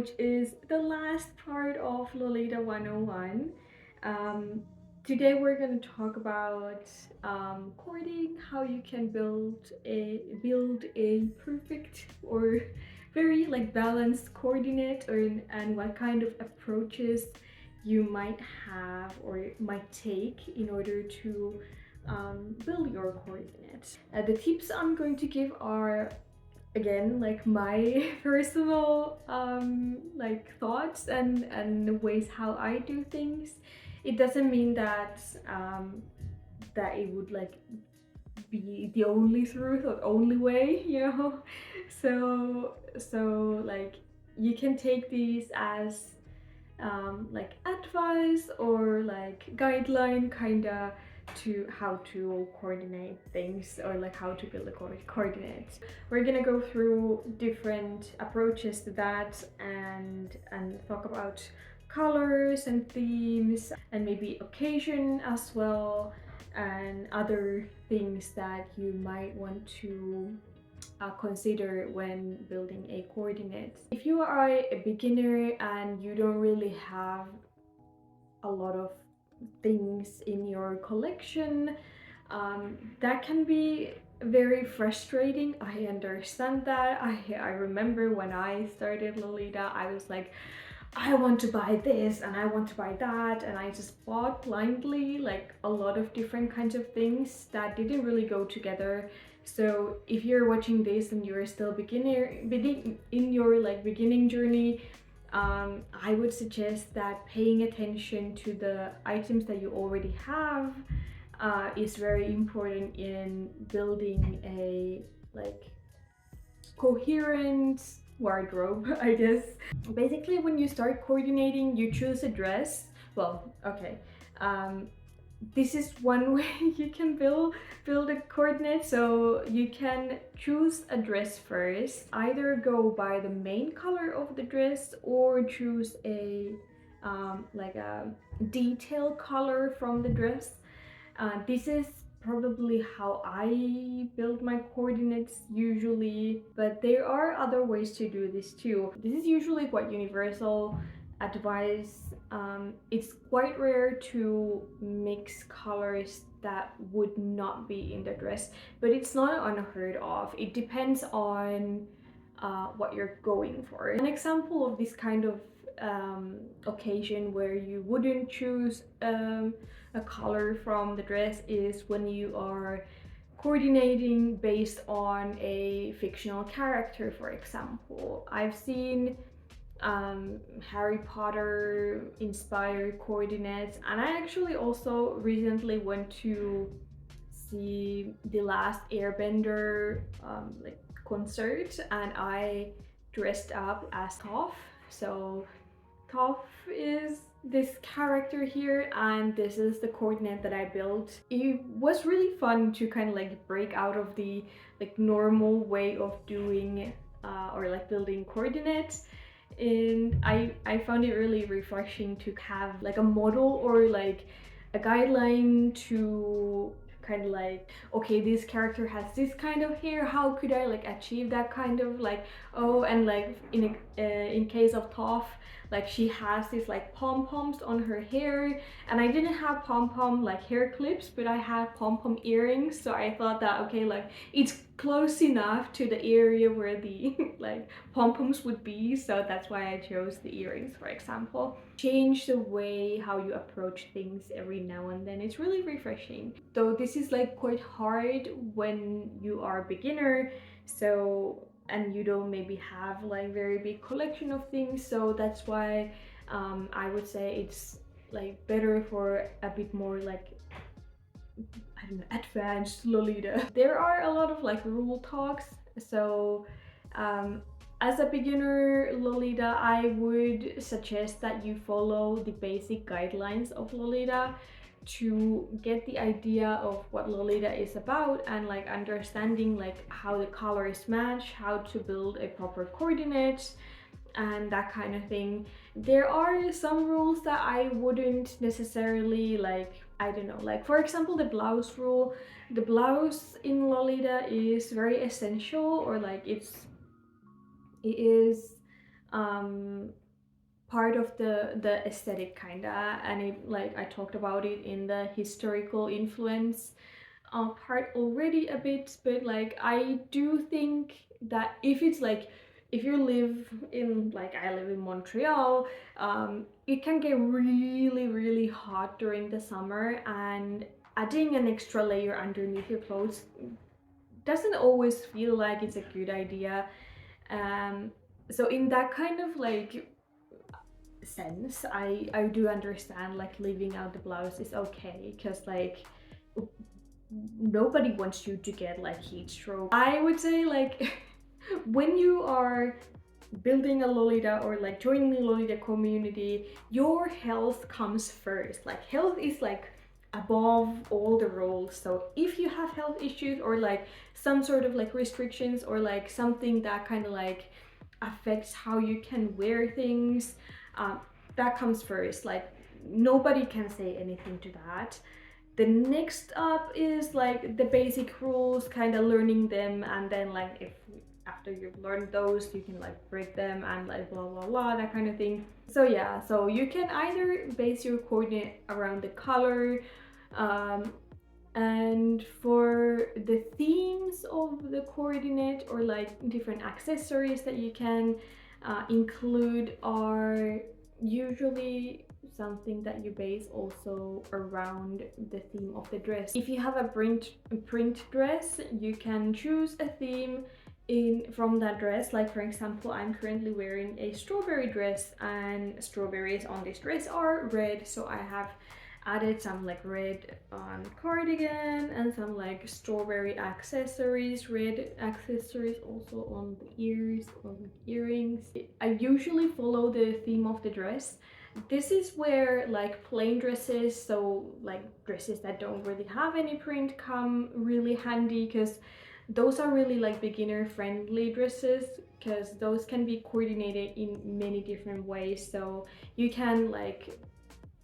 which is the last part of Lolita 101. Um, Today we're going to talk about coding, how you can build a perfect or very like balanced coordinate, or and what kind of approaches you might have or might take in order to build your coordinates. The tips I'm going to give are again like my personal like thoughts and ways how I do things. It doesn't mean that that it would like be the only truth or only way, you know. So like you can take these as like advice or like guideline kinda to how to coordinate things or like how to build a coordinates. We're gonna go through different approaches to that and talk about colors and themes and maybe occasion as well, and other things that you might want to consider when building a coordinate. If you are a beginner and you don't really have a lot of things in your collection, that can be very frustrating. I understand that. I remember when I started Lolita, I was like, I want to buy this and I want to buy that, and I just bought blindly like a lot of different kinds of things that didn't really go together. So if you're watching this and you're still beginning in your like beginning journey, I would suggest that paying attention to the items that you already have is very important in building a like coherent wardrobe, I guess. Basically, when you start coordinating, you choose a dress. Well, okay. Um, this is one way you can build a coordinate. So you can choose a dress first. Either go by the main color of the dress or choose a like a detail color from the dress. This is probably how I build my coordinates usually, but there are other ways to do this too. This is usually quite universal advice. It's quite rare to mix colors that would not be in the dress, but it's not unheard of. It depends on what you're going for. An example of this kind of occasion where you wouldn't choose a color from the dress is when you are coordinating based on a fictional character, for example. I've seen Harry Potter inspired coordinates, and I actually also recently went to see the last Airbender like concert, and I dressed up as Toph. So Toph is this character here, and this is the coordinate that I built. It was really fun to kind of like break out of the like normal way of doing or like building coordinates, and I found it really refreshing to have like a model or like a guideline to kind of like, okay, this character has this kind of hair, how could I like achieve that kind of like, oh, and like in case of Toph, like she has these like pom-poms on her hair, and I didn't have pom-pom like hair clips, but I had pom-pom earrings, so I thought that okay, like it's close enough to the area where the like pom-poms would be, so that's why I chose the earrings, for example. Change the way how you approach things every now and then. It's really refreshing, though this is like quite hard when you are a beginner, so and you don't maybe have like very big collection of things, so that's why I would say it's like better for a bit more like, I don't know, advanced Lolita. There are a lot of like rule talks, so as a beginner Lolita, I would suggest that you follow the basic guidelines of Lolita to get the idea of what Lolita is about, and like understanding like how the colors match, how to build a proper coordinate and that kind of thing. There are some rules that I wouldn't necessarily like, I don't know, like for example the blouse rule. The blouse in Lolita is very essential, or like it is um, part of the aesthetic kinda, and it, like I talked about it in the historical influence part already a bit, but like I do think that if it's like if you live in, like I live in Montreal, it can get really really hot during the summer, and adding an extra layer underneath your clothes doesn't always feel like it's a good idea. um, so in that kind of like sense, I do understand like leaving out the blouse is okay, because like nobody wants you to get like heat stroke. I would say like when you are building a Lolita or like joining the Lolita community, your health comes first. Like health is like above all the rules. So if you have health issues or like some sort of like restrictions or like something that kind of like affects how you can wear things, um, that comes first. Like nobody can say anything to that. The next up is like the basic rules, kind of learning them, and then like if after you've learned those you can like break them and like blah blah blah, that kind of thing. So yeah, so you can either base your coordinate around the color, um, and for the themes of the coordinate or like different accessories that you can include are usually something that you base also around the theme of the dress. If you have a print dress, you can choose a theme in from that dress. Like for example, I'm currently wearing a strawberry dress, and strawberries on this dress are red, so I have added some like red cardigan and some like strawberry accessories, red accessories also on the ears or like earrings. I usually follow the theme of the dress. This is where like plain dresses, so like dresses that don't really have any print, come really handy, because those are really like beginner friendly dresses, because those can be coordinated in many different ways. So you can like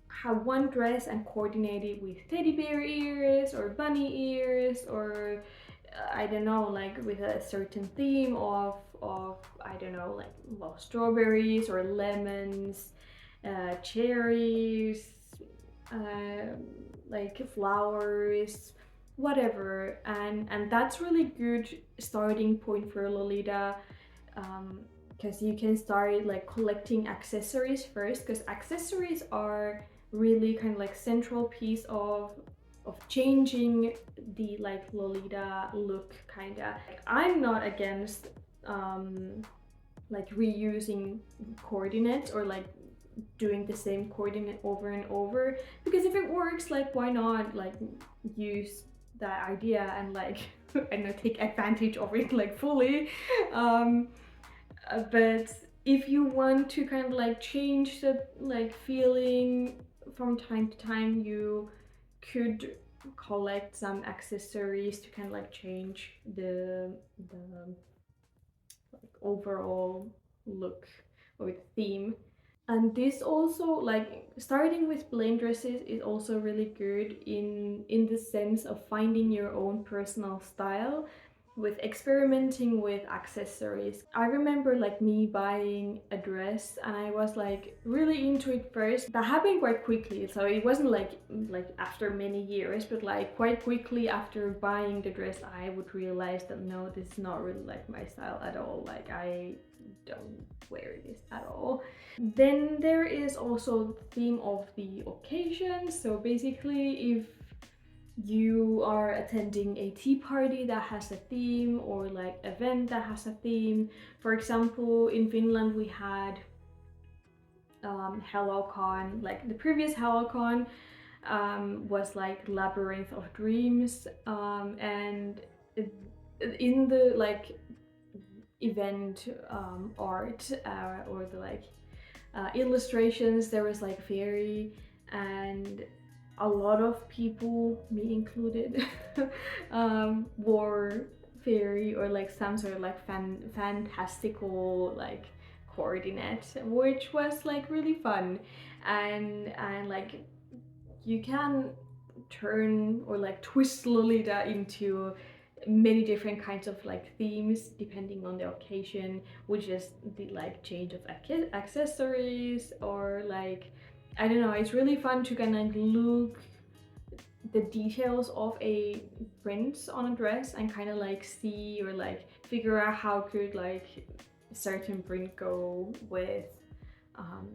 have one dress and coordinate it with teddy bear ears or bunny ears, or I don't know, like with a certain theme of I don't know, like well strawberries or lemons, cherries, uh, like flowers, whatever. And that's really good starting point for Lolita, because you can start like collecting accessories first, because accessories are really kind of like central piece of changing the like Lolita look kinda. Like, I'm not against like reusing coordinates or like doing the same coordinate over and over, because if it works, like why not like use that idea and like I don't know, take advantage of it like fully. But if you want to kind of like change the like feeling from time to time, you could collect some accessories to kind of like change the like overall look or the theme. And this also, like starting with plain dresses is also really good in the sense of finding your own personal style with experimenting with accessories. I remember like me buying a dress and I was like really into it first. That happened quite quickly, so it wasn't like after many years, but like quite quickly after buying the dress I would realize that no, this is not really like my style at all. Like I don't wear this at all. Then there is also the theme of the occasion. So basically, if you are attending a tea party that has a theme, or like event that has a theme. For example, in Finland we had HelloCon, like the previous HelloCon was like Labyrinth of Dreams, and in the like event art or the like illustrations, there was like fairy, and a lot of people, me included, wore fairy or like some sort of like fantastical like coordinate, which was like really fun. And like you can turn or like twist Lolita into many different kinds of like themes depending on the occasion, which is the like change of accessories, or like I don't know, it's really fun to kind of look the details of a print on a dress and kind of like see or like figure out how could like a certain print go with um,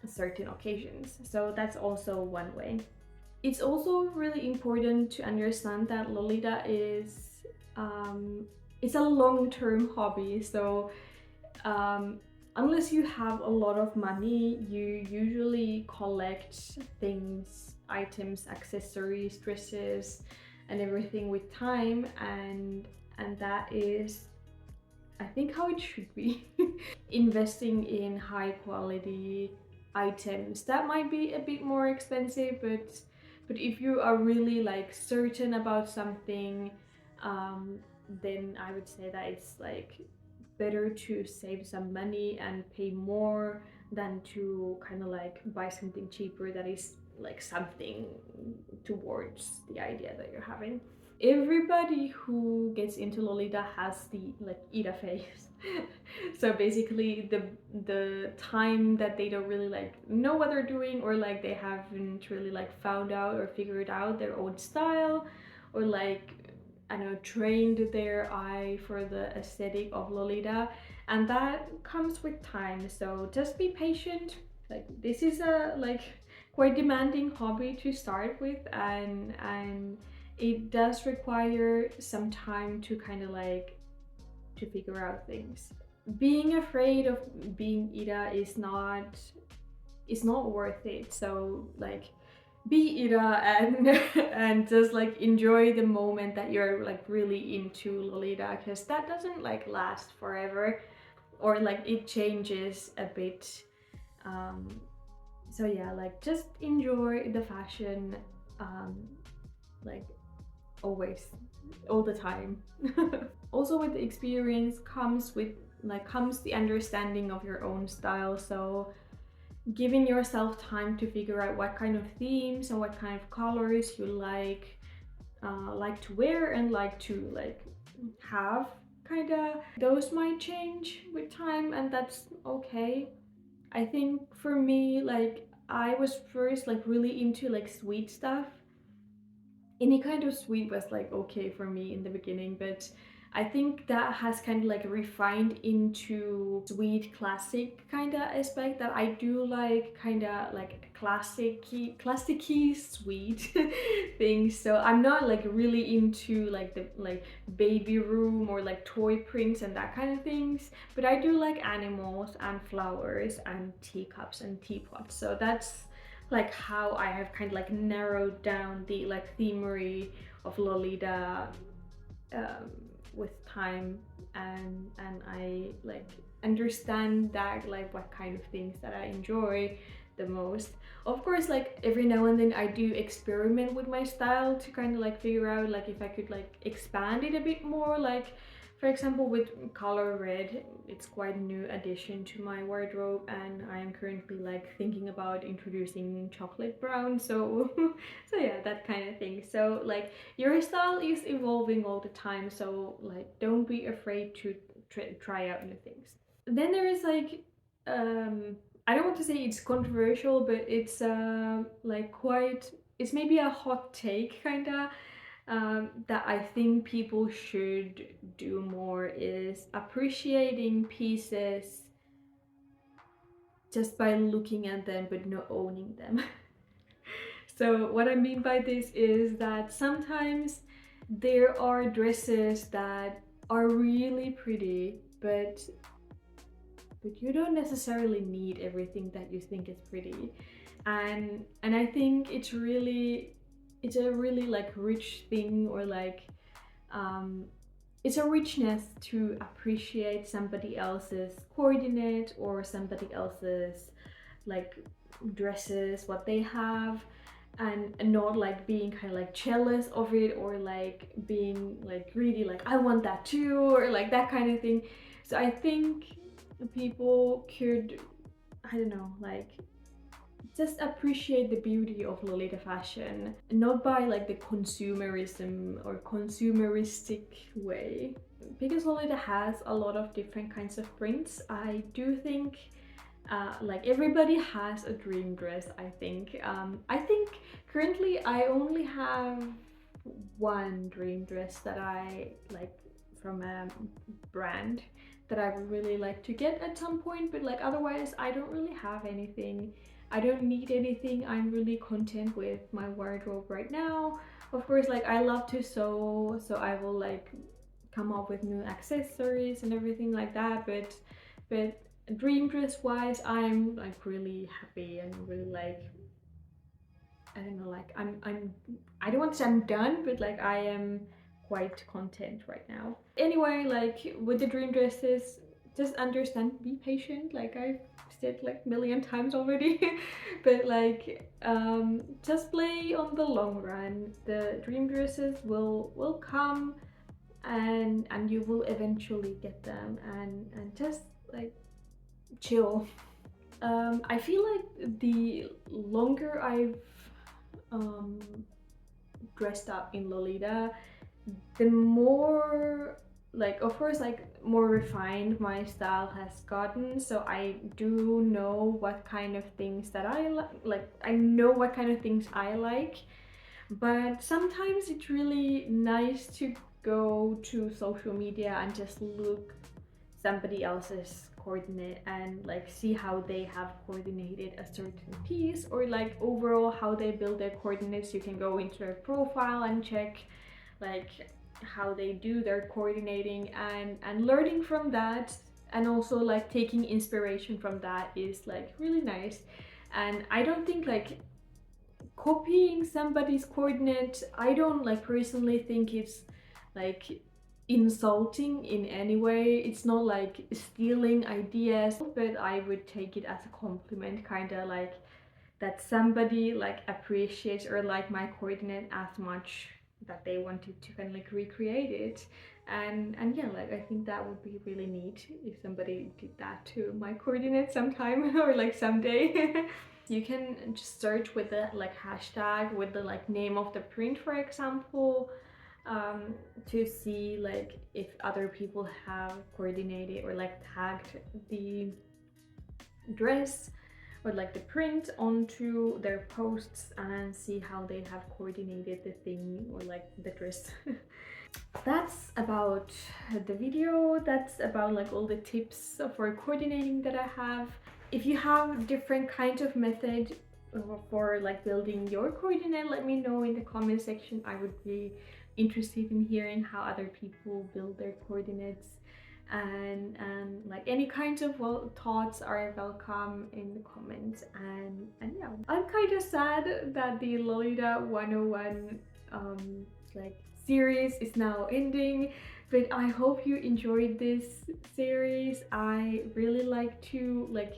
certain occasions. So that's also one way. It's also really important to understand that Lolita is it's a long-term hobby. So um, unless you have a lot of money, you usually collect things, items, accessories, dresses, and everything with time, and that is, I think, how it should be. Investing in high quality items that might be a bit more expensive, but if you are really like certain about something, um, then I would say that it's like better to save some money and pay more than to kind of like buy something cheaper that is like something towards the idea that you're having. Everybody who gets into Lolita has the like Ida phase. So basically the time that they don't really like know what they're doing, or like they haven't really like found out or figured out their own style, or like I don't know, trained their eye for the aesthetic of Lolita, and that comes with time. So just be patient. Like this is a like quite demanding hobby to start with, and it does require some time to kind of like to figure out things. Being afraid of being Ida is not worth it. So like be Ida and and just like enjoy the moment that you're like really into Lolita, because that doesn't like last forever, or like it changes a bit. Um, so yeah, like just enjoy the fashion, um, like always, all the time. Also with the experience comes the understanding of your own style. So giving yourself time to figure out what kind of themes and what kind of colors you like to wear and like to like have, kind of those might change with time, and that's okay. I think for me, like I was first like really into like sweet stuff. Any kind of sweet was like okay for me in the beginning, but I think that has kind of like refined into sweet classic kind of aspect, that I do like kind of like classic-y sweet things. So I'm not like really into like the like baby room or like toy prints and that kind of things, but I do like animals and flowers and teacups and teapots. So that's like how I have kind of like narrowed down the like themery of Lolita um, with time, and I like understand that like what kind of things that I enjoy the most. Of course, like every now and then I do experiment with my style to kind of like figure out like if I could like expand it a bit more. Like for example, with color red, it's quite a new addition to my wardrobe, and I am currently like thinking about introducing chocolate brown. So, so yeah, that kind of thing. So like your style is evolving all the time. So like don't be afraid to try out new things. Then there is like I don't want to say it's controversial, but it's like quite, it's maybe a hot take kind of, that I think people should do more, is appreciating pieces just by looking at them but not owning them. So what I mean by this is that sometimes there are dresses that are really pretty, but you don't necessarily need everything that you think is pretty. And I think it's a really like rich thing, or like um it's a richness to appreciate somebody else's coordinate or somebody else's like dresses, what they have, and not like being kind of like jealous of it, or like being like greedy, like I want that too, or like that kind of thing. So I think people could, I don't know, like just appreciate the beauty of Lolita fashion, not by like the consumerism or consumeristic way. Because Lolita has a lot of different kinds of prints, I do think like everybody has a dream dress. I think currently I only have one dream dress that I like from a brand that I would really like to get at some point, but like otherwise I don't really have anything. I don't need anything. I'm really content with my wardrobe right now. Of course, like I love to sew, so I will like come up with new accessories and everything like that, but dream dress wise, I'm like really happy and really like, I don't know, like I don't want to say I'm done, but like I am quite content right now. Anyway, like with the dream dresses, just understand, be patient, like I've said like a million times already. But like just play on the long run. The dream dresses will come, and you will eventually get them, and just like chill. I feel like the longer I've um, dressed up in Lolita, the more, like, of course, like more refined my style has gotten. So I do know what kind of things that I like. I know what kind of things I like, but sometimes it's really nice to go to social media and just look somebody else's coordinate and like see how they have coordinated a certain piece, or like overall how they build their coordinates. You can go into their profile and check like how they do their coordinating, and learning from that, and also like taking inspiration from that is like really nice. And I don't think like copying somebody's coordinate, I don't like personally think it's like insulting in any way. It's not like stealing ideas, but I would take it as a compliment, kind of like that somebody like appreciates or like my coordinate as much that they wanted to kind of like recreate it. And yeah, like I think that would be really neat if somebody did that to my coordinate sometime or like someday. You can just search with the like hashtag with the like name of the print, for example, to see like if other people have coordinated or like tagged the dress or like the print onto their posts, and see how they have coordinated the thing or like the dress. That's about the video. That's about like all the tips for coordinating that I have. If you have different kinds of method for like building your coordinate, let me know in the comment section. I would be interested in hearing how other people build their coordinates, and like any kinds of thoughts are welcome in the comments. And yeah, I'm kind of sad that the Lolita 101 like series is now ending, but I hope you enjoyed this series. I really like to like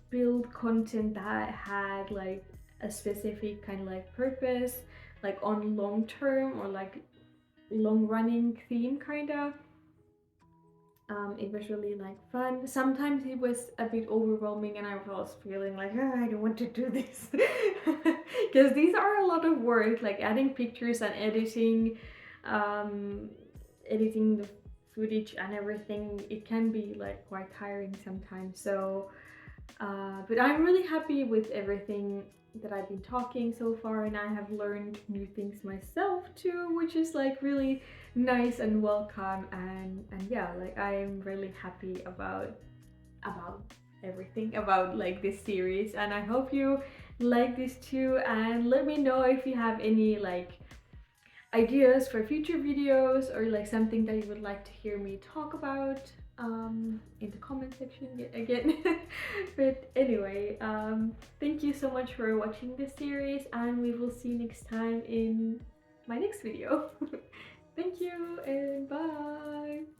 build content that had like a specific kind of like purpose, like on long term or like long running theme kind of. It was really like fun. Sometimes it was a bit overwhelming and I was feeling like, "Ah, I don't want to do this." Because these are a lot of work, like adding pictures and editing the footage and everything. It can be like quite tiring sometimes. So but I'm really happy with everything that I've been talking so far, and I have learned new things myself too, which is like really nice and welcome. And yeah, like I'm really happy about everything about like this series, and I hope you like this too. And let me know if you have any like ideas for future videos, or like something that you would like to hear me talk about in the comment section yet again. But anyway, thank you so much for watching this series, and we will see you next time in my next video. Thank you and bye.